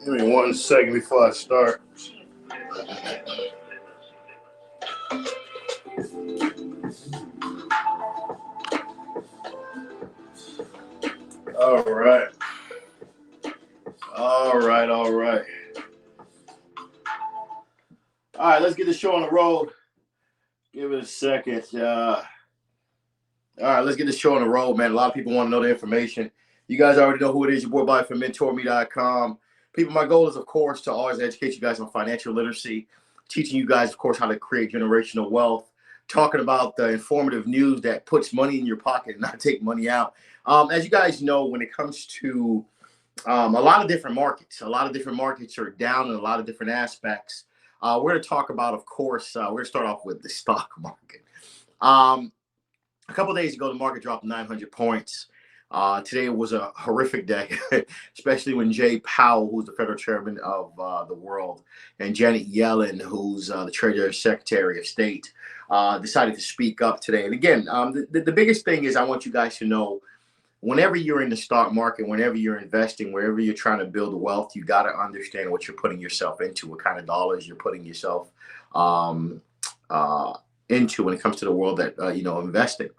Give me 1 second before I start. All right. All right. All right, let's get the show on the road. Give it a second. All right, let's get the show on the road, man. A lot of people want to know the information. You guys already know who it is. Your boy Bobby from Mentourme.com. People, my goal is, of course, to always educate you guys on financial literacy, teaching you guys, of course, how to create generational wealth, talking about the informative news that puts money in your pocket and not take money out. As you guys know, when it comes to a lot of different markets are down in a lot of different aspects. We're going to talk about, of course, we're going to start off with the stock market. A couple of days ago, the market dropped 900 points. Today was a horrific day, especially when Jay Powell, who's the federal chairman of the world, and Janet Yellen, who's the Treasury Secretary of State, decided to speak up today. And again, the biggest thing is I want you guys to know, whenever you're in the stock market, whenever you're investing, wherever you're trying to build wealth, you got to understand what you're putting yourself into, what kind of dollars you're putting yourself into when it comes to the world that, investing.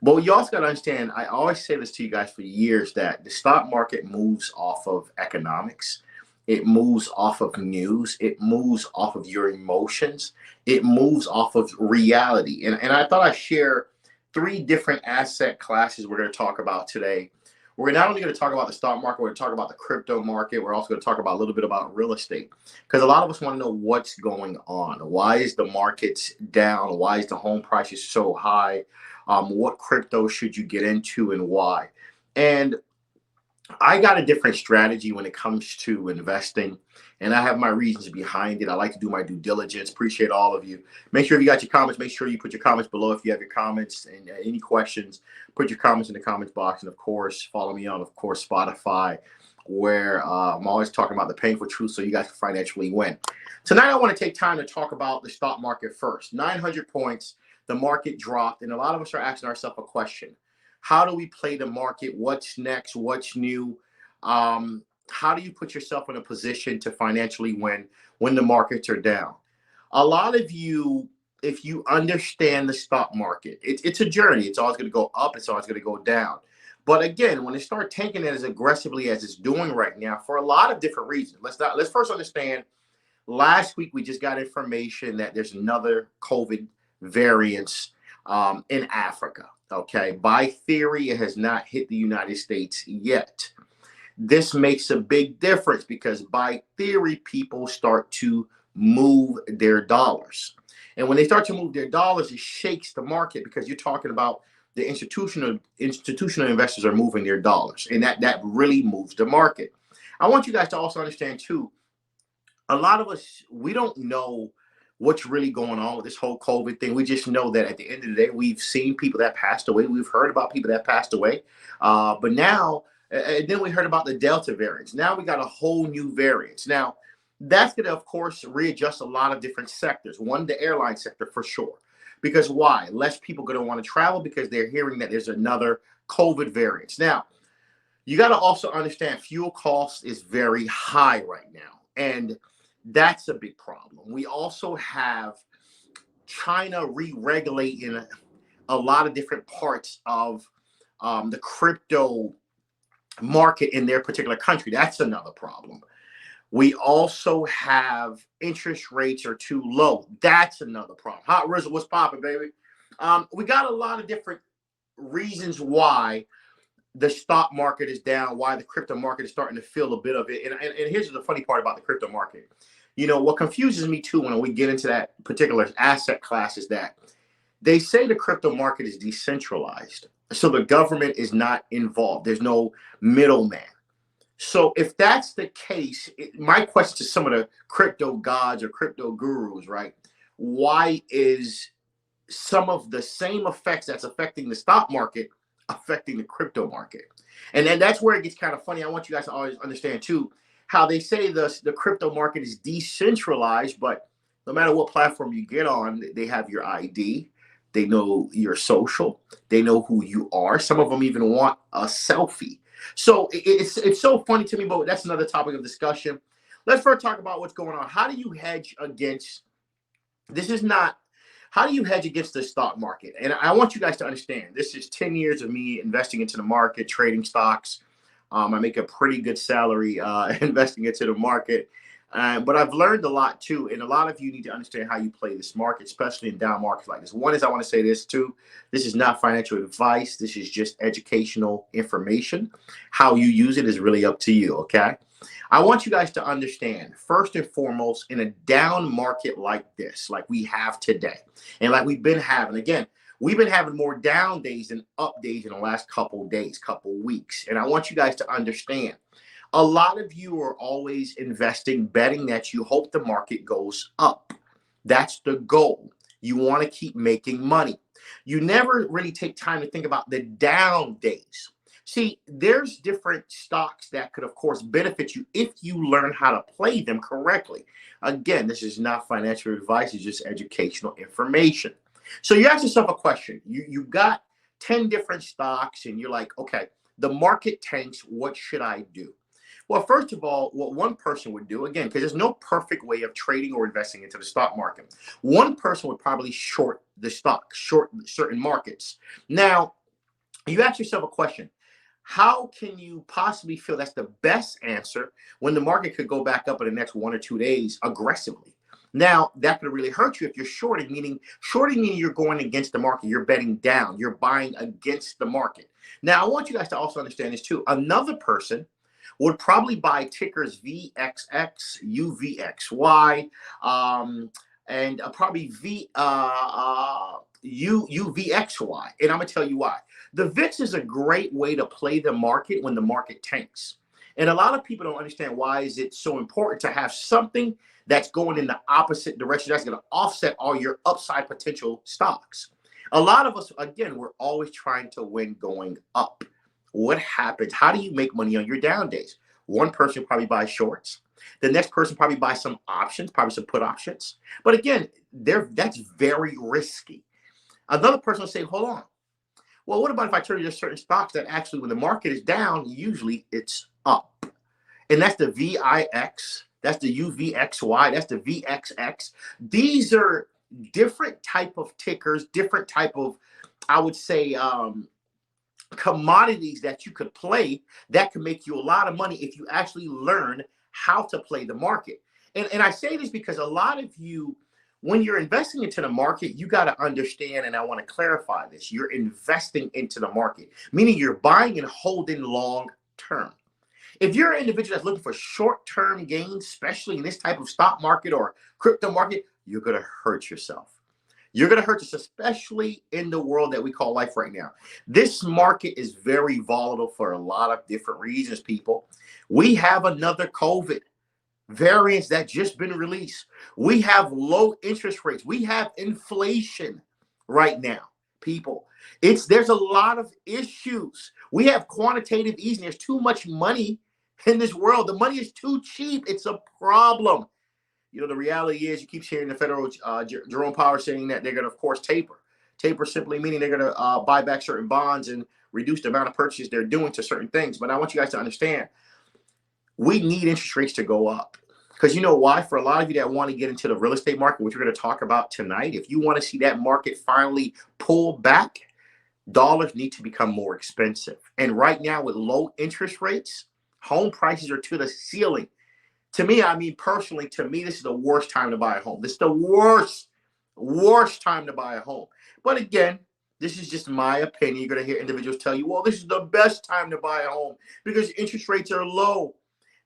But you also got to understand, I always say this to you guys for years, that the stock market moves off of economics. It moves off of news. It moves off of your emotions. It moves off of reality. And I thought I'd share 3 different asset classes we're going to talk about today. We're not only going to talk about the stock market, we're going to talk about the crypto market. We're also going to talk about a little bit about real estate, because a lot of us want to know what's going on. Why is the market down? Why is the home prices so high? What crypto should you get into and why? And I got a different strategy when it comes to investing, and I have my reasons behind it. I like to do my due diligence. Appreciate all of you. Make sure if you got your comments, make sure you put your comments below. If you have your comments and any questions, put your comments in the comments box. And of course, follow me on, of course, Spotify, where I'm always talking about the painful truth so you guys can financially win. Tonight, I want to take time to talk about the stock market first. 900 points, the market dropped, and a lot of us are asking ourselves a question. How do we play the market? What's next? What's new? How do you put yourself in a position to financially win when the markets are down? A lot of you, if you understand the stock market, it's a journey. It's always going to go up. It's always going to go down. But again, when it starts tanking it as aggressively as it's doing right now, for a lot of different reasons, let's first understand. Last week, we just got information that there's another COVID variance in Africa. Okay, by theory, it has not hit the United States yet. This makes a big difference because by theory, people start to move their dollars. And when they start to move their dollars, it shakes the market because you're talking about the institutional investors are moving their dollars, and that really moves the market. I want you guys to also understand too, a lot of us, we don't know what's really going on with this whole COVID thing. We just know that at the end of the day, we've seen people that passed away. We've heard about people that passed away. But now, and then we heard about the Delta variants. Now we got a whole new variants. Now, that's going to, of course, readjust a lot of different sectors. One, the airline sector for sure. Because why? Less people going to want to travel because they're hearing that there's another COVID variant. Now, you got to also understand fuel cost is very high right now. And that's a big problem. We also have China re-regulating a lot of different parts of the crypto market in their particular country. That's another problem. We also have interest rates are too low. That's another problem. Hot Rizzle, what's popping, baby? We got a lot of different reasons why the stock market is down, why the crypto market is starting to feel a bit of it. And here's the funny part about the crypto market. You know, what confuses me too when we get into that particular asset class is that they say the crypto market is decentralized. So the government is not involved. There's no middleman. So if that's the case, my question to some of the crypto gods or crypto gurus, right? Why is some of the same effects that's affecting the stock market affecting the crypto market? And then that's where it gets kind of funny. I want you guys to always understand too, how they say the crypto market is decentralized, but no matter what platform you get on, they have your ID. They know your social. They know who you are. Some of them even want a selfie. So it's so funny to me, but that's another topic of discussion. Let's first talk about what's going on. How do you hedge against, this is not, how do you hedge against the stock market? And I want you guys to understand, this is 10 years of me investing into the market, trading stocks. I make a pretty good salary investing into the market. But I've learned a lot too. And a lot of you need to understand how you play this market, especially in down markets like this. One is, I want to say this too. This is not financial advice. This is just educational information. How you use it is really up to you. Okay. I want you guys to understand, first and foremost, in a down market like this, like we have today, and like we've been having, again, we've been having more down days than up days in the last couple of days, couple of weeks. And I want you guys to understand, a lot of you are always investing, betting that you hope the market goes up. That's the goal. You want to keep making money. You never really take time to think about the down days. See, there's different stocks that could, of course, benefit you if you learn how to play them correctly. Again, this is not financial advice. It's just educational information. So you ask yourself a question. You've got 10 different stocks and you're like, okay, the market tanks. What should I do? Well, first of all, what one person would do, again, because there's no perfect way of trading or investing into the stock market. One person would probably short the stock, short certain markets. Now, you ask yourself a question. How can you possibly feel that's the best answer when the market could go back up in the next 1 or 2 days aggressively? Now, that could really hurt you if you're shorting meaning you're going against the market. You're betting down. You're buying against the market. Now, I want you guys to also understand this too. Another person would probably buy tickers VXX, UVXY, and probably UVXY. And I'm going to tell you why. The VIX is a great way to play the market when the market tanks. And a lot of people don't understand why is it so important to have something that's going in the opposite direction that's going to offset all your upside potential stocks. A lot of us, again, we're always trying to win going up. What happens? How do you make money on your down days? One person probably buys shorts. The next person probably buys some options, probably some put options. But again, that's very risky. Another person will say, hold on. Well, what about if I turn to certain stocks that actually, when the market is down, usually it's up? And that's the VIX, that's the UVXY, that's the VXX. These are different type of tickers, different type of, I would say, commodities that you could play that can make you a lot of money if you actually learn how to play the market. And I say this because a lot of you When you're investing into the market, you got to understand, and I want to clarify this, you're investing into the market, meaning you're buying and holding long term. If you're an individual that's looking for short-term gains, especially in this type of stock market or crypto market, you're going to hurt yourself. You're going to hurt yourself, especially in the world that we call life right now. This market is very volatile for a lot of different reasons, people. We have another COVID variants that just been released. We have low interest rates. We have inflation right now, people. There's a lot of issues. We have quantitative easing. There's too much money in this world. The money is too cheap. It's a problem. You know, the reality is you keep hearing the federal Jerome Powell saying that they're going to, of course, taper. Taper simply meaning they're going to buy back certain bonds and reduce the amount of purchases they're doing to certain things. But I want you guys to understand, we need interest rates to go up. Because you know why? For a lot of you that want to get into the real estate market, which we're going to talk about tonight, if you want to see that market finally pull back, dollars need to become more expensive. And right now with low interest rates, home prices are to the ceiling. To me, I mean, personally, to me, this is the worst time to buy a home. This is the worst time to buy a home. But again, this is just my opinion. You're going to hear individuals tell you, well, this is the best time to buy a home because interest rates are low.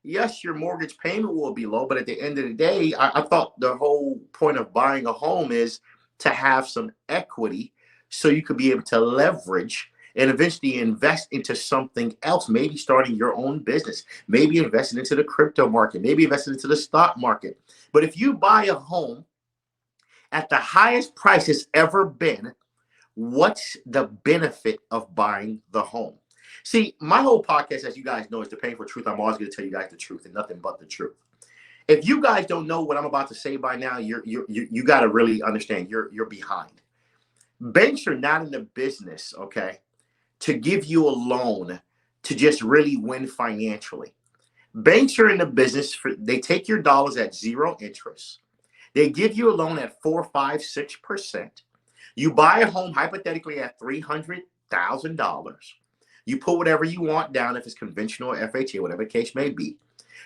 Yes, your mortgage payment will be low, but at the end of the day, I thought the whole point of buying a home is to have some equity so you could be able to leverage and eventually invest into something else, maybe starting your own business, maybe investing into the crypto market, maybe investing into the stock market. But if you buy a home at the highest price it's ever been, what's the benefit of buying the home? See, my whole podcast, as you guys know, is The Painful Truth. I'm always going to tell you guys the truth and nothing but the truth. If you guys don't know what I'm about to say by now, you got to really understand you're behind. Banks are not in the business, okay, to give you a loan to just really win financially. Banks are in the business they take your dollars at zero interest. They give you a loan at 4, 5, 6%. You buy a home hypothetically at $300,000. You put whatever you want down, if it's conventional or FHA, whatever the case may be.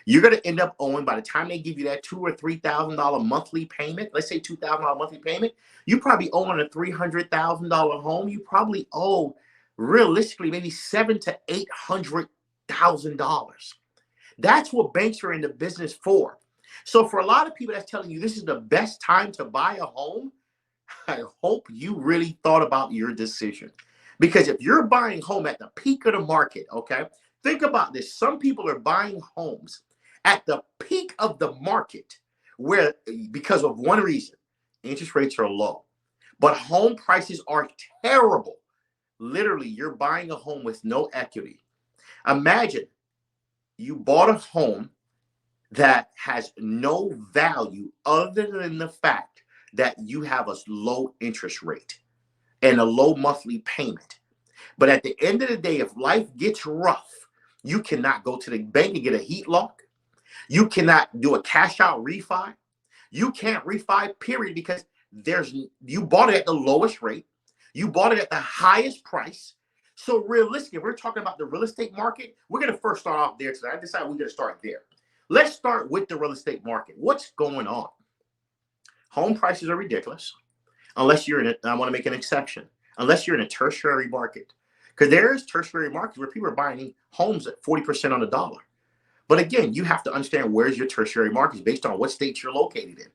You're going to end up owing, by the time they give you that $2,000 or $3,000 monthly payment, let's say $2,000 monthly payment, you probably owe on a $300,000 home. You probably owe realistically maybe $700,000 to $800,000. That's what banks are in the business for. So for a lot of people that's telling you this is the best time to buy a home, I hope you really thought about your decision. Because if you're buying home at the peak of the market, okay, think about this. Some people are buying homes at the peak of the market where, because of one reason, interest rates are low, but home prices are terrible. Literally, you're buying a home with no equity. Imagine you bought a home that has no value other than the fact that you have a low interest rate and a low monthly payment. But at the end of the day, if life gets rough, you cannot go to the bank and get a heat lock. You cannot do a cash out refi. You can't refi, period, because you bought it at the lowest rate. You bought it at the highest price. So realistically, if we're talking about the real estate market, we're going to first start off there today. I decided we're going to start there. Let's start with the real estate market. What's going on? Home prices are ridiculous. Unless you're I want to make an exception, unless you're in a tertiary market. Because there's tertiary markets where people are buying homes at 40% on the dollar. But again, you have to understand where's your tertiary markets based on what state you're located in.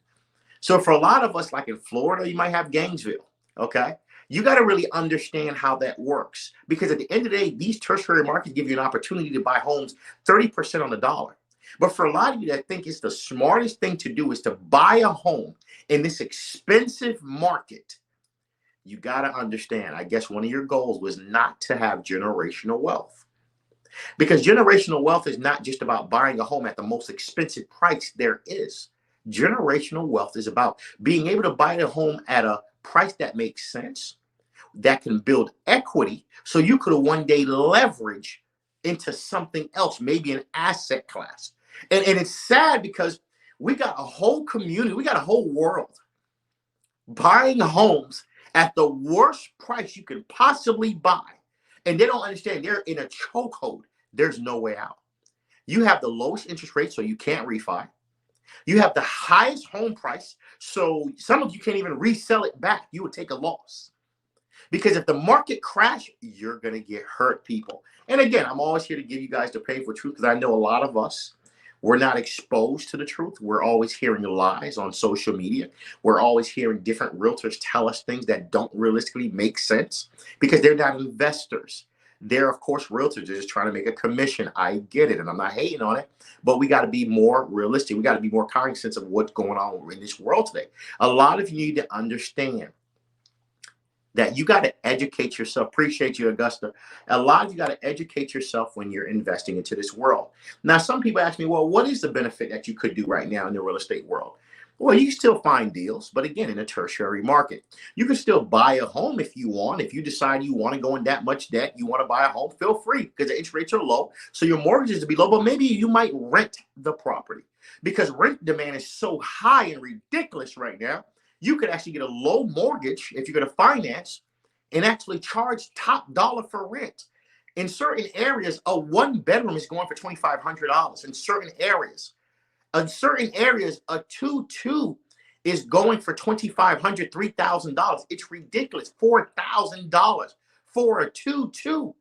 So for a lot of us, like in Florida, you might have Gainesville, okay? You got to really understand how that works. Because at the end of the day, these tertiary markets give you an opportunity to buy homes 30% on the dollar. But for a lot of you that think it's the smartest thing to do is to buy a home in this expensive market, you got to understand, I guess one of your goals was not to have generational wealth. Because generational wealth is not just about buying a home at the most expensive price there is. Generational wealth is about being able to buy a home at a price that makes sense, that can build equity, so you could one day leverage into something else, maybe an asset class. And it's sad because we got a whole community, we got a whole world buying homes at the worst price you can possibly buy. And they don't understand, they're in a chokehold. There's no way out. You have the lowest interest rate, so you can't refi. You have the highest home price, So some of you can't even resell it back. You would take a loss. Because if the market crash, you're going to get hurt, people. And again, I'm always here to give you guys the painful truth because I know a lot of us, we're not exposed to the truth. We're always hearing lies on social media. We're always hearing different realtors tell us things that don't realistically make sense because they're not investors. They're, of course, realtors. They're just trying to make a commission. I get it, and I'm not hating on it, but we got to be more realistic. We got to be more cognizant of what's going on in this world today. A lot of you need to understand that you got to educate yourself. Appreciate you, Augusta. A lot of you got to educate yourself when you're investing into this world. Now, some people ask me, well, what is the benefit that you could do right now in the real estate world? Well, you can still find deals, but again, in a tertiary market, you can still buy a home if you want. If you decide you want to go in that much debt, you want to buy a home, feel free because the interest rates are low. So your mortgages to be low, but maybe you might rent the property because rent demand is so high and ridiculous right now. You could actually get a low mortgage if you're going to finance and actually charge top dollar for rent. In certain areas, a one bedroom is going for $2,500 in certain areas. In certain areas, a 2-2 is going for $2,500, $3,000. It's ridiculous. $4,000 for a 2-2.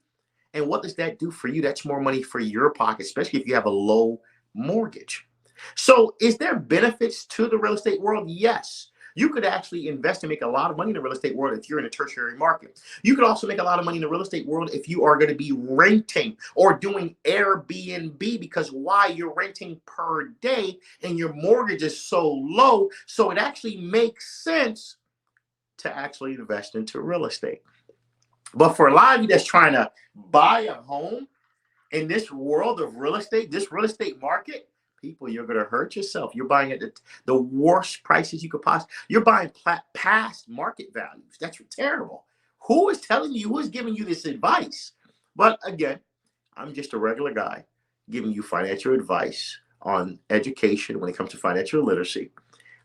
And what does that do for you? That's more money for your pocket, especially if you have a low mortgage. So is there benefits to the real estate world? Yes. You could actually invest and make a lot of money in the real estate world if you're in a tertiary market. You could also make a lot of money in the real estate world if you are going to be renting or doing Airbnb, because why? You're renting per day and your mortgage is so low. So it actually makes sense to actually invest into real estate. But for a lot of you that's trying to buy a home in this world of real estate, this real estate market, people, you're going to hurt yourself. You're buying at the worst prices you could possibly. You're buying past market values. That's terrible. Who is telling you? Who is giving you this advice? But again, I'm just a regular guy giving you financial advice on education when it comes to financial literacy.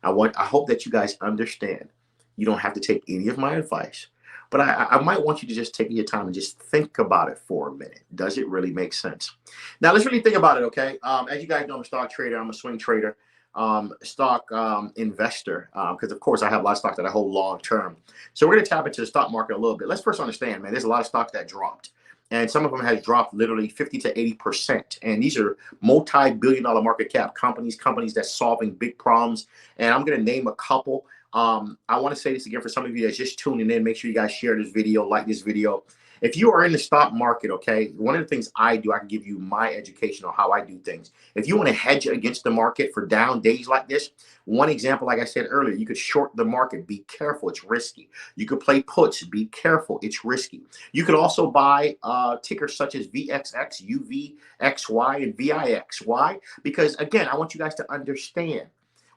I hope that you guys understand. You don't have to take any of my advice. But I might want you to just take your time and just think about it for a minute. Does it really make sense? Now, let's really think about it, okay? As you guys know, I'm a stock trader. I'm a swing trader, stock investor, because, of course, I have a lot of stocks that I hold long term. So we're going to tap into the stock market a little bit. Let's first understand, man, there's a lot of stocks that dropped. And some of them has dropped literally 50 to 80%. And these are multi-billion-dollar market cap companies that's solving big problems. And I'm going to name a couple. I want to say this again for some of you that's just tuning in. Make sure you guys share this video, like this video. If you are in the stock market, okay, one of the things I do, I can give you my education on how I do things. If you want to hedge against the market for down days like this, one example, like I said earlier, you could short the market. Be careful. It's risky. You could play puts. Be careful. It's risky. You could also buy tickers such as VXX, UVXY, and VIX. Why? Because, again, I want you guys to understand.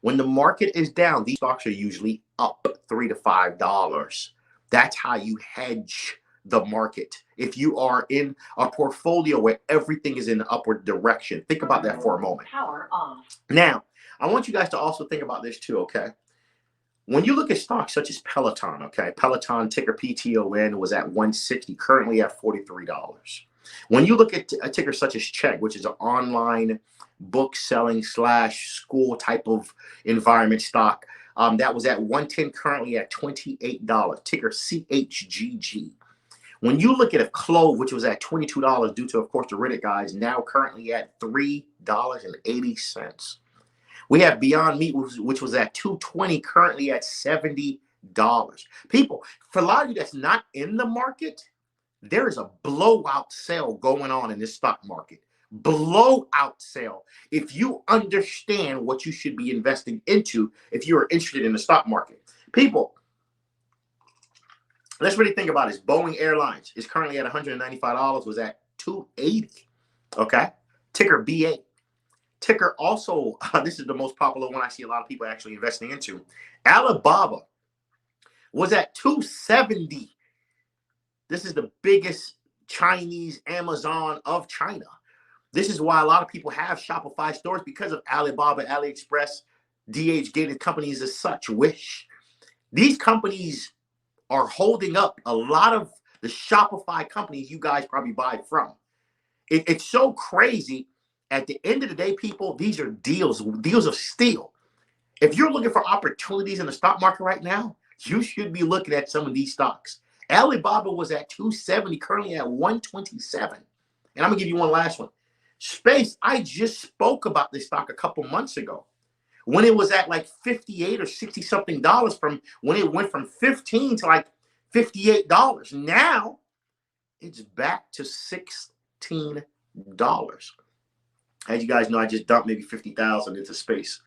When the market is down, these stocks are usually up $3 to $5. That's how you hedge the market. If you are in a portfolio where everything is in the upward direction, think about that for a moment. Power off. Now, I want you guys to also think about this too, okay? When you look at stocks such as Peloton, okay, Peloton ticker PTON was at 160, currently at $43. When you look at a ticker such as Check, which is an online book selling / school type of environment stock, that was at 110, currently at $28, ticker CHGG. When you look at a Clove, which was at $22 due to, of course, the Reddit guys, now currently at $3.80. We have Beyond Meat, which was at $2.20, currently at $70. People, for a lot of you that's not in the market, there is a blowout sale going on in this stock market. Blowout sale. If you understand what you should be investing into, if you are interested in the stock market. People, let's really think about this. Boeing Airlines is currently at $195, was at $280. Okay. Ticker BA. Ticker also, this is the most popular one I see a lot of people actually investing into. Alibaba was at $270. This is the biggest Chinese Amazon of China. This is why a lot of people have Shopify stores, because of Alibaba, AliExpress, DH gated companies as such, Wish. These companies are holding up a lot of the Shopify companies you guys probably buy from. It's so crazy. At the end of the day, people, these are deals of steel. If you're looking for opportunities in the stock market right now, you should be looking at some of these stocks. Alibaba was at 270, currently at 127. And I'm gonna give you one last one. Space, I just spoke about this stock a couple months ago when it was at like 58 or 60 something dollars, from when it went from 15 to like $58. Now it's back to $16. As you guys know, I just dumped maybe 50,000 into Space.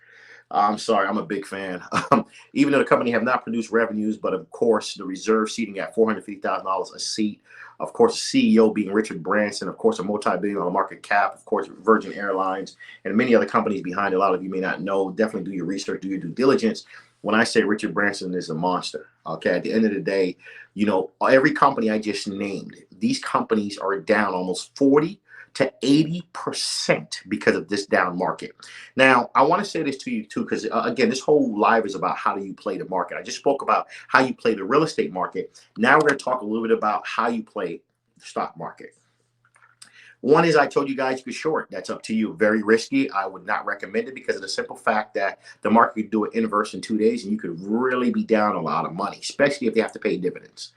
I'm sorry, I'm a big fan. Even though the company have not produced revenues, but of course, the reserve seating at $450,000 a seat. Of course, the CEO being Richard Branson, of course, a multi-billion-dollar market cap, of course, Virgin Airlines, and many other companies behind. A lot of you may not know. Definitely do your research, do your due diligence. When I say Richard Branson is a monster, okay, at the end of the day, you know, every company I just named, these companies are down almost 40 to 80% because of this down market. Now, I want to say this to you too, because again, this whole live is about how do you play the market. I just spoke about how you play the real estate market. Now we're going to talk a little bit about how you play the stock market. One is, I told you guys you could short. That's up to you. Very risky. I would not recommend it because of the simple fact that the market could do it inverse in 2 days and you could really be down a lot of money, especially if they have to pay dividends.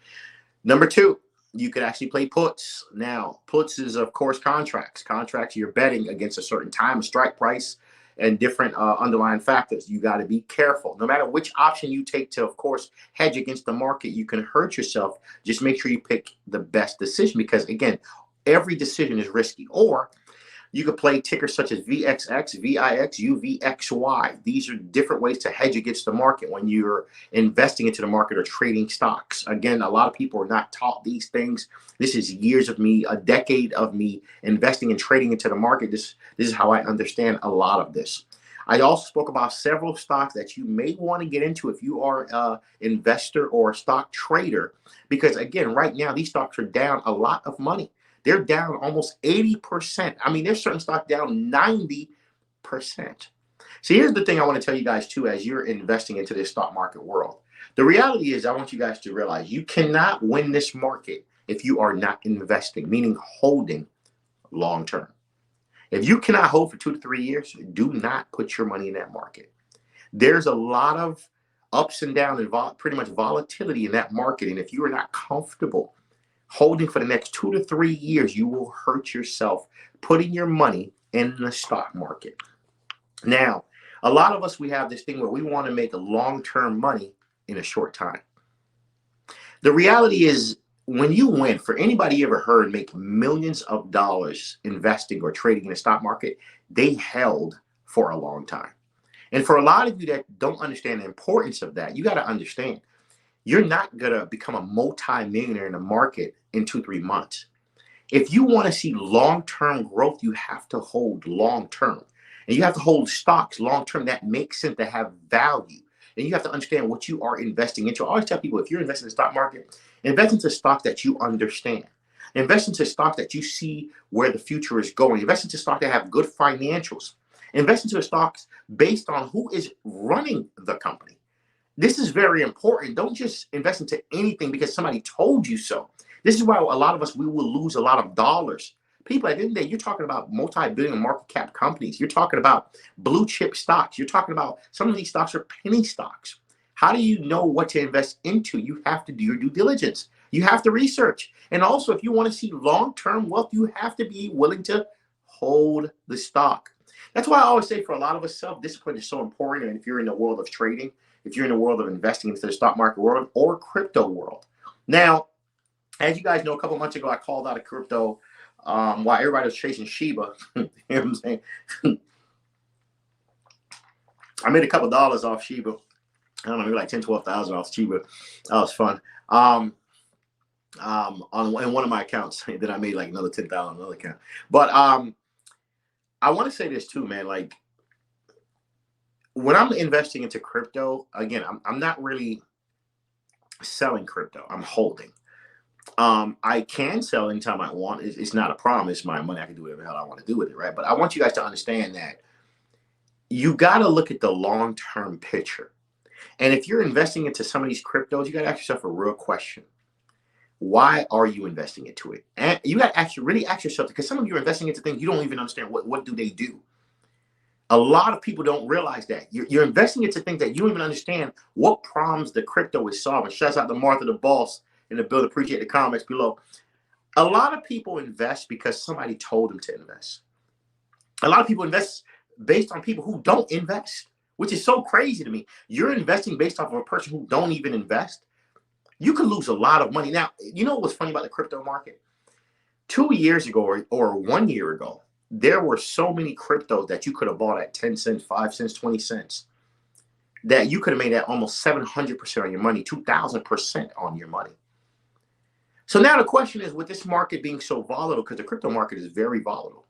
Number two, you could actually play puts. Now, puts is, of course, contracts. Contracts, you're betting against a certain time, a strike price, and different underlying factors. You got to be careful. No matter which option you take to, of course, hedge against the market, you can hurt yourself. Just make sure you pick the best decision because, again, every decision is risky. Or you could play tickers such as VXX, VIX, UVXY. These are different ways to hedge against the market when you're investing into the market or trading stocks. Again, a lot of people are not taught these things. This is years of me, a decade of me investing and trading into the market. This is how I understand a lot of this. I also spoke about several stocks that you may want to get into if you are an investor or a stock trader, because again, right now, these stocks are down a lot of money. They're down almost 80%. I mean, there's certain stocks down 90%. So here's the thing I want to tell you guys too, as you're investing into this stock market world. The reality is, I want you guys to realize you cannot win this market if you are not investing, meaning holding long term. If you cannot hold for 2 to 3 years, do not put your money in that market. There's a lot of ups and downs and pretty much volatility in that market. And if you are not comfortable holding for the next 2 to 3 years, you will hurt yourself putting your money in the stock market. Now, a lot of us, we have this thing where we want to make a long-term money in a short time. The reality is, when you win, for anybody you ever heard make millions of dollars investing or trading in the stock market, they held for a long time. And for a lot of you that don't understand the importance of that, you got to understand, you're not going to become a multi-millionaire in the market in 2-3 months. If you want to see long-term growth, you have to hold long-term. And you have to hold stocks long-term that make sense, that have value. And you have to understand what you are investing into. I always tell people, if you're investing in the stock market, invest into stocks that you understand. Invest into stocks that you see where the future is going. Invest into stocks that have good financials. Invest into stocks based on who is running the company. This is very important. Don't just invest into anything because somebody told you so. This is why a lot of us, we will lose a lot of dollars. People, at the end of the day, you're talking about multi-billion market cap companies. You're talking about blue chip stocks. You're talking about some of these stocks are penny stocks. How do you know what to invest into? You have to do your due diligence. You have to research. And also, if you want to see long-term wealth, you have to be willing to hold the stock. That's why I always say, for a lot of us, self-discipline is so important. And if you're in the world of trading, if you're in the world of investing into the stock market world or crypto world. Now, as you guys know, a couple months ago, I called out a crypto while everybody was chasing Shiba. You know what I'm saying? I made a couple dollars off Shiba. I don't know, maybe like 10, 12,000 off Shiba. That was fun. In one of my accounts, then I made like another 10,000 on another account. But I want to say this too, man. Like, when I'm investing into crypto, again, I'm not really selling crypto. I'm holding. I can sell anytime I want. It's not a problem. It's my money. I can do whatever the hell I want to do with it, right? But I want you guys to understand that you got to look at the long-term picture. And if you're investing into some of these cryptos, you got to ask yourself a real question. Why are you investing into it? And you got to actually really ask yourself, because some of you are investing into things you don't even understand what do they do. A lot of people don't realize that you're investing into things that you don't even understand what problems the crypto is solving. Shouts out to Martha the Boss in the build. Appreciate the comments below. A lot of people invest because somebody told them to invest. A lot of people invest based on people who don't invest, which is so crazy to me. You're investing based off of a person who don't even invest. You could lose a lot of money. Now, you know what's funny about the crypto market? 2 years ago or 1 year ago, there were so many cryptos that you could have bought at 10 cents, 5 cents, 20 cents, that you could have made that almost 700% on your money, 2,000% on your money. So now the question is, with this market being so volatile, because the crypto market is very volatile.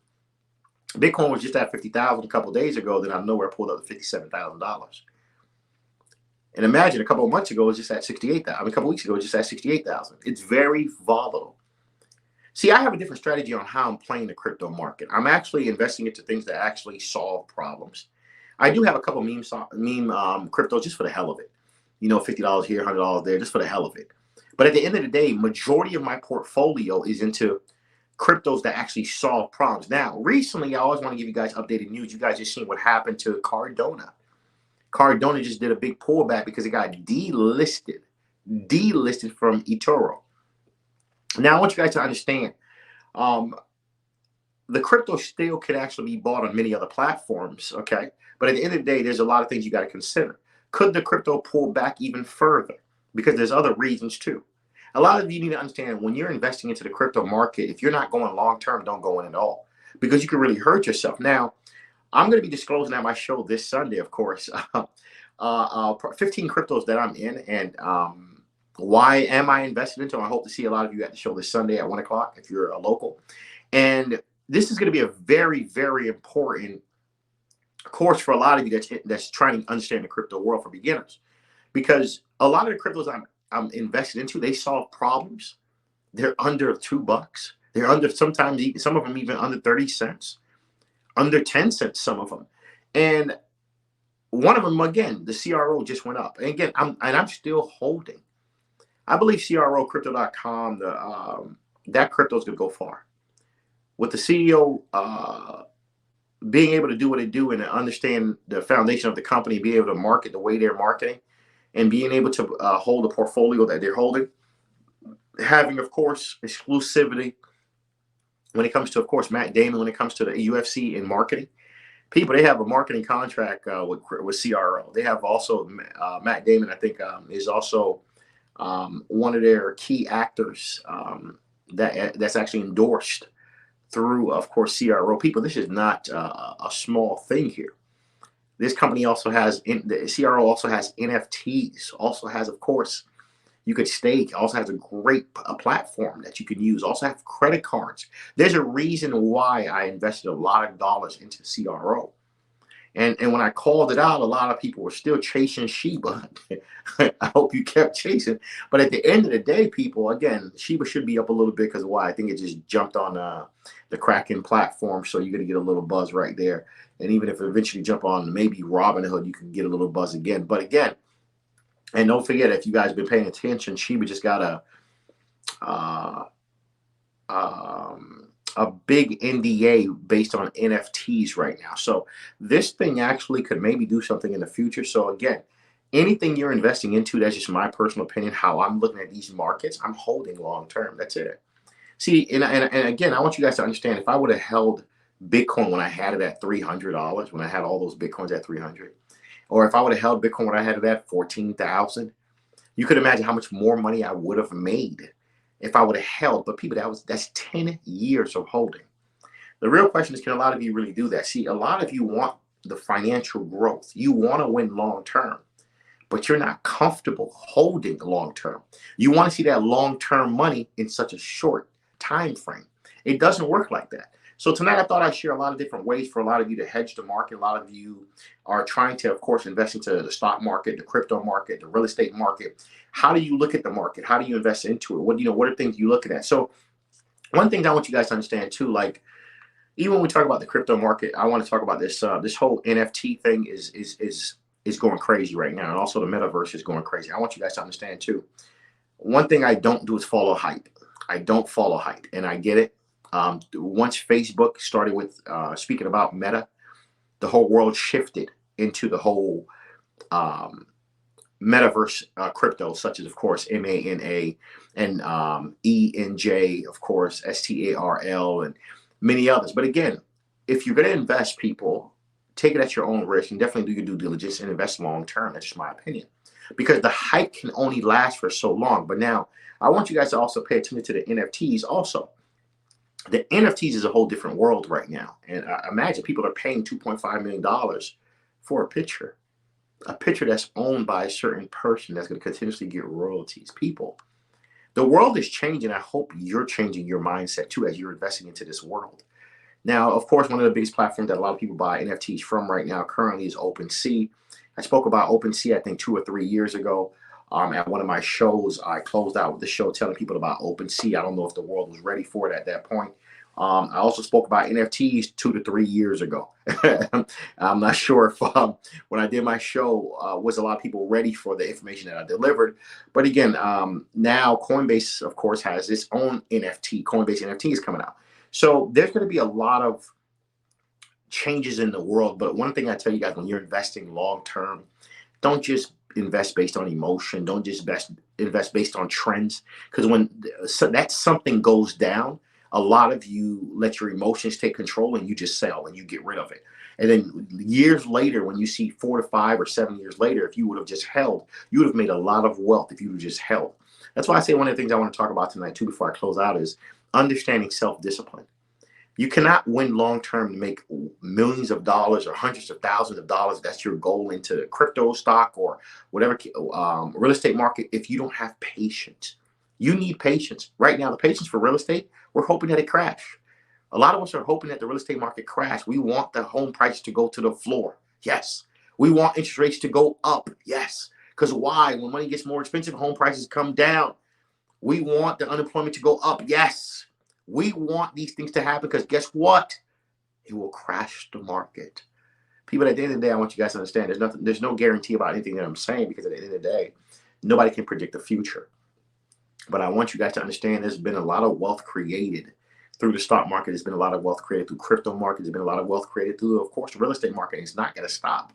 Bitcoin was just at 50,000 a couple of days ago, then out of nowhere pulled up to $57,000. And imagine a couple of months ago, it was just at 68,000. I mean, a couple of weeks ago, it was just at 68,000. It's very volatile. See, I have a different strategy on how I'm playing the crypto market. I'm actually investing into things that actually solve problems. I do have a couple meme cryptos just for the hell of it. You know, $50 here, $100 there, just for the hell of it. But at the end of the day, majority of my portfolio is into cryptos that actually solve problems. Now, recently, I always want to give you guys updated news. You guys just seen what happened to Cardano. Cardano just did a big pullback because it got delisted from eToro. Now, I want you guys to understand, the crypto still can actually be bought on many other platforms, okay? But at the end of the day, there's a lot of things you got to consider. Could the crypto pull back even further? Because there's other reasons too. A lot of you need to understand, when you're investing into the crypto market, if you're not going long-term, don't go in at all, because you can really hurt yourself. Now, I'm going to be disclosing at my show this Sunday, of course, 15 cryptos that I'm in, and why am I invested into them? I hope to see a lot of you at the show this Sunday at 1 o'clock if you're a local. And this is going to be a very, very important course for a lot of you that's trying to understand the crypto world for beginners, because a lot of the cryptos I'm invested into, they solve problems. They're under $2. They're under, sometimes some of them even under 30 cents, under 10 cents, some of them. And one of them, again, the CRO just went up. And again, I'm still holding. I believe CROcrypto.com, that crypto is going to go far. With the CEO being able to do what they do and understand the foundation of the company, be able to market the way they're marketing, and being able to hold a portfolio that they're holding, having, of course, exclusivity when it comes to, of course, Matt Damon, when it comes to the UFC and marketing. People, they have a marketing contract with CRO. They have also Matt Damon, I think, is also one of their key actors that's actually endorsed through, of course, CRO. People, this is not a small thing here. This company also has, the CRO also has NFTs, also has, of course, you could stake, also has a great platform that you can use, also have credit cards. There's a reason why I invested a lot of dollars into CRO. And when I called it out, a lot of people were still chasing Shiba. I hope you kept chasing. But at the end of the day, people, again, Shiba should be up a little bit because why? I think it just jumped on the Kraken platform. So you're going to get a little buzz right there. And even if it eventually jump on maybe Robinhood, you can get a little buzz again. But again, and don't forget, if you guys have been paying attention, Shiba just got a big NDA based on NFTs right now. So this thing actually could maybe do something in the future. So again, anything you're investing into, that's just my personal opinion, how I'm looking at these markets, I'm holding long term. That's it. See, and again, I want you guys to understand, if I would have held Bitcoin when I had it at $300, when I had all those Bitcoins at 300, or if I would have held Bitcoin when I had it at 14,000, you could imagine how much more money I would have made if I would have held. But people, that's 10 years of holding. The real question is, can a lot of you really do that? See, a lot of you want the financial growth. You want to win long term, but you're not comfortable holding long term. You want to see that long term money in such a short time frame. It doesn't work like that. So tonight, I thought I'd share a lot of different ways for a lot of you to hedge the market. A lot of you are trying to, of course, invest into the stock market, the crypto market, the real estate market. How do you look at the market? How do you invest into it? What are things you looking at? So one thing I want you guys to understand too, like even when we talk about the crypto market, I want to talk about this. This whole NFT thing is going crazy right now, and also the metaverse is going crazy. I want you guys to understand too. One thing I don't do is follow hype. I don't follow hype, and I get it. Once Facebook started with speaking about Meta, the whole world shifted into the whole metaverse crypto, such as, of course, MANA and ENJ, of course, STARL, and many others. But again, if you're going to invest, people, take it at your own risk and definitely do your due diligence and invest long term. That's just my opinion, because the hype can only last for so long. But now I want you guys to also pay attention to the NFTs also. The NFTs is a whole different world right now. And imagine people are paying $2.5 million for a picture that's owned by a certain person that's going to continuously get royalties. People, the world is changing. I hope you're changing your mindset too as you're investing into this world. Now, of course, one of the biggest platforms that a lot of people buy NFTs from right now currently is OpenSea. I spoke about OpenSea, I think 2 or 3 years ago. At one of my shows, I closed out with the show telling people about OpenSea. I don't know if the world was ready for it at that point. I also spoke about NFTs 2 to 3 years ago. I'm not sure if when I did my show, was a lot of people ready for the information that I delivered. But again, now Coinbase, of course, has its own NFT. Coinbase NFT is coming out. So there's going to be a lot of changes in the world. But one thing I tell you guys, when you're investing long term, don't just invest based on emotion. Don't just invest based on trends. Because when that something goes down, a lot of you let your emotions take control and you just sell and you get rid of it. And then years later, when you see 4 to 5 or 7 years later, if you would have just held, you would have made a lot of wealth if you would have just held. That's why I say one of the things I want to talk about tonight too before I close out is understanding self-discipline. You cannot win long-term to make millions of dollars or hundreds of thousands of dollars. That's your goal into crypto stock or whatever real estate market if you don't have patience. You need patience. Right now, the patience for real estate, we're hoping that it crash. A lot of us are hoping that the real estate market crash. We want the home price to go to the floor. Yes. We want interest rates to go up. Yes. Because why? When money gets more expensive, home prices come down. We want the unemployment to go up. Yes. We want these things to happen because guess what? It will crash the market. People, at the end of the day, I want you guys to understand there's no guarantee about anything that I'm saying because at the end of the day, nobody can predict the future. But I want you guys to understand there's been a lot of wealth created through the stock market. There's been a lot of wealth created through crypto markets. There's been a lot of wealth created through, of course, the real estate market. It's not going to stop.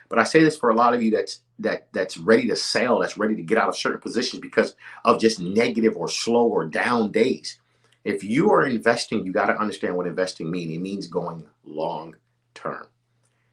But I say this for a lot of you that's ready to sell, that's ready to get out of certain positions because of just negative or slow or down days. If you are investing, you got to understand what investing means. It means going long term.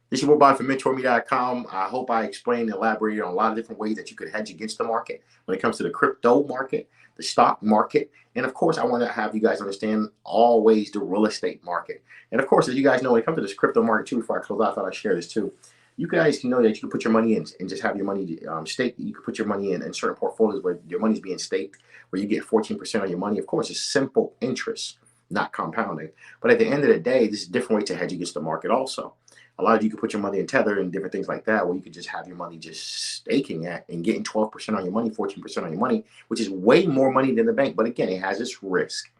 This is your boy Bob from Mentourme.com. I hope I explained and elaborated on a lot of different ways that you could hedge against the market when it comes to the crypto market, the stock market. And of course, I want to have you guys understand always the real estate market. And of course, as you guys know, when it comes to this crypto market too, before I close out, I thought I'd share this too. You guys can know that you can put your money in and just have your money staked. You can put your money in certain portfolios where your money's being staked, where you get 14% on your money. Of course, it's simple interest, not compounding. But at the end of the day, this is a different way to hedge against the market also. A lot of you could put your money in Tether and different things like that, where you could just have your money just staking at and getting 12% on your money, 14% on your money, which is way more money than the bank. But again, it has its risk.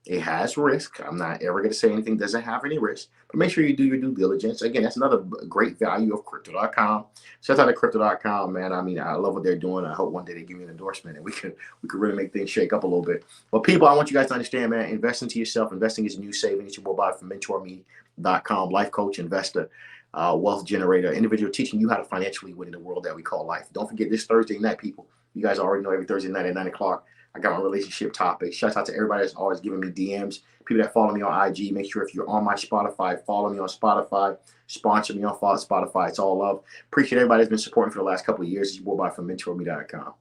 It has risk. I'm not ever going to say anything doesn't have any risk, but make sure you do your due diligence. Again, that's another great value of crypto.com. Shout out to crypto.com, man. I mean, I love what they're doing. I hope one day they give me an endorsement and we could really make things shake up a little bit. But people, I want you guys to understand, man, invest into yourself. Investing is a new saving. It's your boy Bob from Mentourme.com, life coach, investor, wealth generator, individual teaching you how to financially win in the world that we call life. Don't forget this Thursday night, people. You guys already know every Thursday night at 9 o'clock. I got my relationship topic. Shout out to everybody that's always giving me DMs. People that follow me on IG. Make sure if you're on my Spotify, follow me on Spotify. Sponsor me on Spotify. It's all love. Appreciate everybody that's been supporting for the last couple of years. This is your boy Bob from Mentourme.com.